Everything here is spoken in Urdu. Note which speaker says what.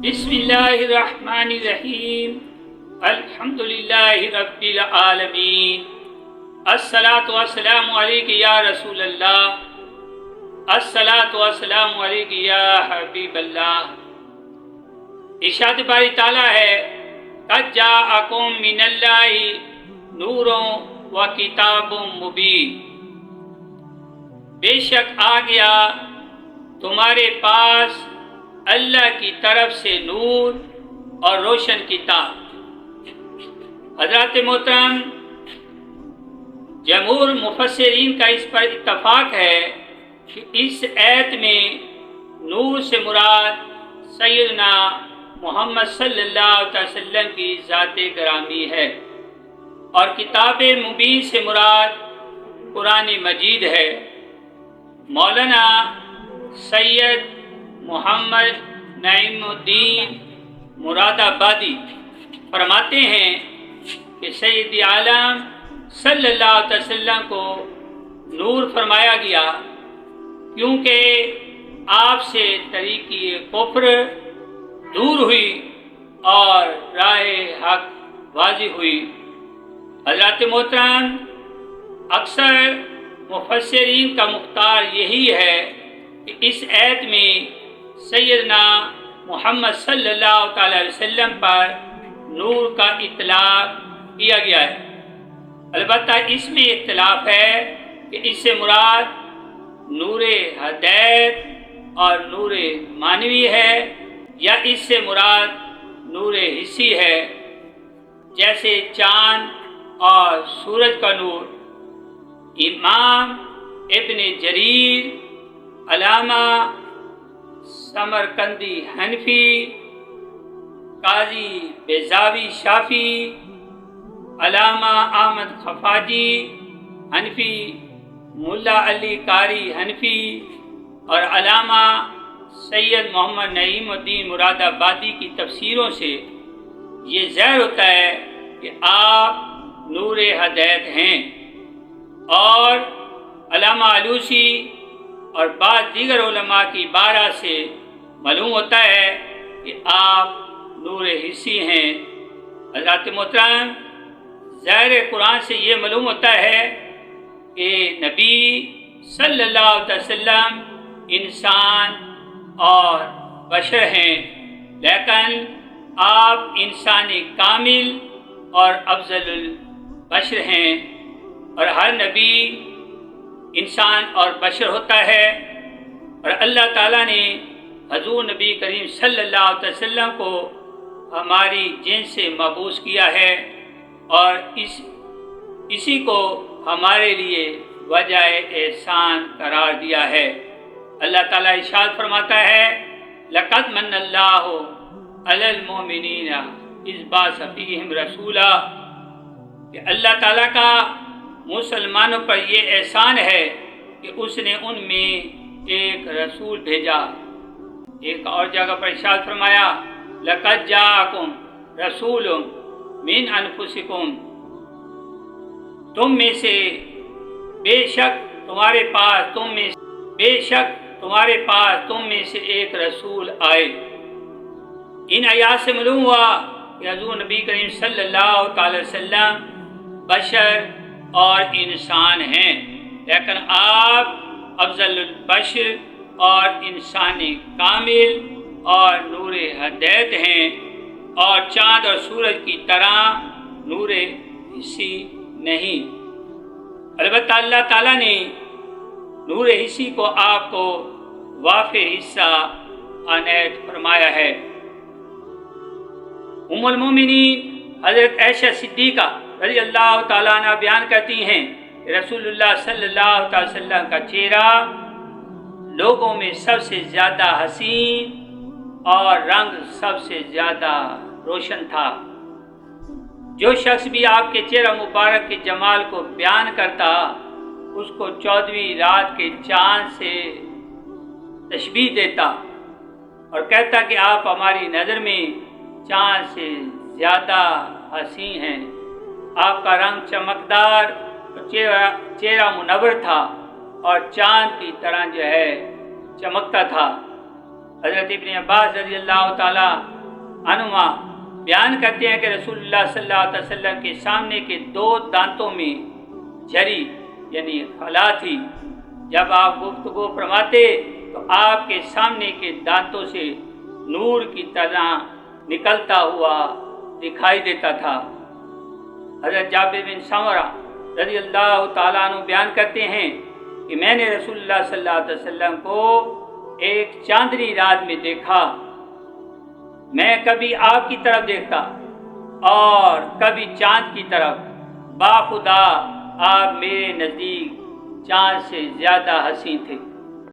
Speaker 1: بسم اللہ الرحمن الرحیم الحمد للہ رب العالمین الصلاۃ والسلام علیک یا رسول اللہ الصلاۃ والسلام علیک یا حبیب اللہ۔ ارشاد باری تعالیٰ ہے قد جاءکم من اللہ نور و کتاب مبین، بے شک آ گیا تمہارے پاس اللہ کی طرف سے نور اور روشن کتاب۔ حضرات محترم، جمہور مفسرین کا اس پر اتفاق ہے کہ اس آیت میں نور سے مراد سیدنا محمد صلی اللہ علیہ وسلم کی ذات گرامی ہے، اور کتاب مبین سے مراد قرآن مجید ہے۔ مولانا سید محمد نعیم الدین مراد آبادی فرماتے ہیں کہ سید عالم صلی اللہ علیہ وسلم کو نور فرمایا گیا کیونکہ آپ سے طریقی کفر دور ہوئی اور راہ حق واضح ہوئی۔ حضرات محترم، اکثر مفسرین کا مختار یہی ہے کہ اس آیت میں سیدنا محمد صلی اللہ تعالی وسلم پر نور کا اطلاق کیا گیا ہے۔ البتہ اس میں اختلاف ہے کہ اس سے مراد نور ہدایت اور نور معنوی ہے یا اس سے مراد نور حسی ہے، جیسے چاند اور سورج کا نور۔ امام ابن جریر، علامہ سمرقندی حنفی، قاضی بیضاوی شافعی، علامہ احمد خفاجی حنفی، ملا علی قاری حنفی اور علامہ سید محمد نعیم الدین مراد آبادی کی تفسیروں سے یہ ظاہر ہوتا ہے کہ آپ نور ہدایت ہیں، اور علامہ علوسی اور بعض دیگر علماء کی بارہ سے معلوم ہوتا ہے کہ آپ نور حسی ہیں۔ حضرات محترم، ظاہر قرآن سے یہ معلوم ہوتا ہے کہ نبی صلی اللہ علیہ وسلم انسان اور بشر ہیں، لیکن آپ انسان کامل اور افضل البشر ہیں، اور ہر نبی انسان اور بشر ہوتا ہے، اور اللہ تعالیٰ نے حضور نبی کریم صلی اللہ علیہ وسلم کو ہماری جنس سے مبعوث کیا ہے، اور اسی کو ہمارے لیے وجہ احسان قرار دیا ہے۔ اللہ تعالیٰ ارشاد فرماتا ہے لَقَدْ مَنَّ اللَّهُ عَلَى الْمُؤْمِنِينَ إِذْ بَعَثَ فِيهِمْ رَسُولًا، کہ اللہ تعالیٰ کا مسلمانوں پر یہ احسان ہے کہ اس نے ان میں ایک رسول بھیجا۔ ایک اور جگہ پر ارشاد فرمایا لَقَدْ جَاءَكُمْ رَسُولٌ مِّنْ أَنفُسِكُمْ، تم میں سے بے شک تمہارے پاس تم میں سے ایک رسول آئے۔ ان آیات سے معلوم ہوا کہ حضور نبی کریم صلی اللہ تعالی وسلم بشر اور انسان ہیں، لیکن آپ افضل البشر اور انسان کامل اور نور ہدایت ہیں، اور چاند اور سورج کی طرح نور حسی نہیں۔ البتہ اللہ تعالیٰ نے نور حسی کو آپ کو وافر حصہ عنایت فرمایا ہے۔ ام المومنین حضرت عائشہ صدیقہ رضی اللہ تعالیٰ عنہ بیان کرتی ہیں کہ رسول اللہ صلی اللہ علیہ وسلم کا چہرہ لوگوں میں سب سے زیادہ حسین اور رنگ سب سے زیادہ روشن تھا۔ جو شخص بھی آپ کے چہرہ مبارک کے جمال کو بیان کرتا، اس کو 14ویں رات کے چاند سے تشبیہ دیتا اور کہتا کہ آپ ہماری نظر میں چاند سے زیادہ حسین ہیں۔ آپ کا رنگ چمکدار اور چہرہ منور تھا اور چاند کی طرح چمکتا تھا۔ حضرت ابن عباس رضی اللہ تعالیٰ عنہما بیان کرتے ہیں کہ رسول اللہ صلی اللہ علیہ وسلم کے سامنے کے 2 دانتوں میں جھری یعنی خلا تھی. جب آپ گفتگو فرماتے تو آپ کے سامنے کے دانتوں سے نور کی طرح نکلتا ہوا دکھائی دیتا تھا. حضرت جابر بن سمرہ رضی اللہ تعالیٰ عنہ بیان کرتے ہیں کہ میں نے رسول اللہ صلی اللہ علیہ وسلم کو ایک چاندنی رات میں دیکھا. میں کبھی آپ کی طرف دیکھتا اور کبھی چاند کی طرف. باخدا آپ میرے نزدیک چاند سے زیادہ حسین تھے.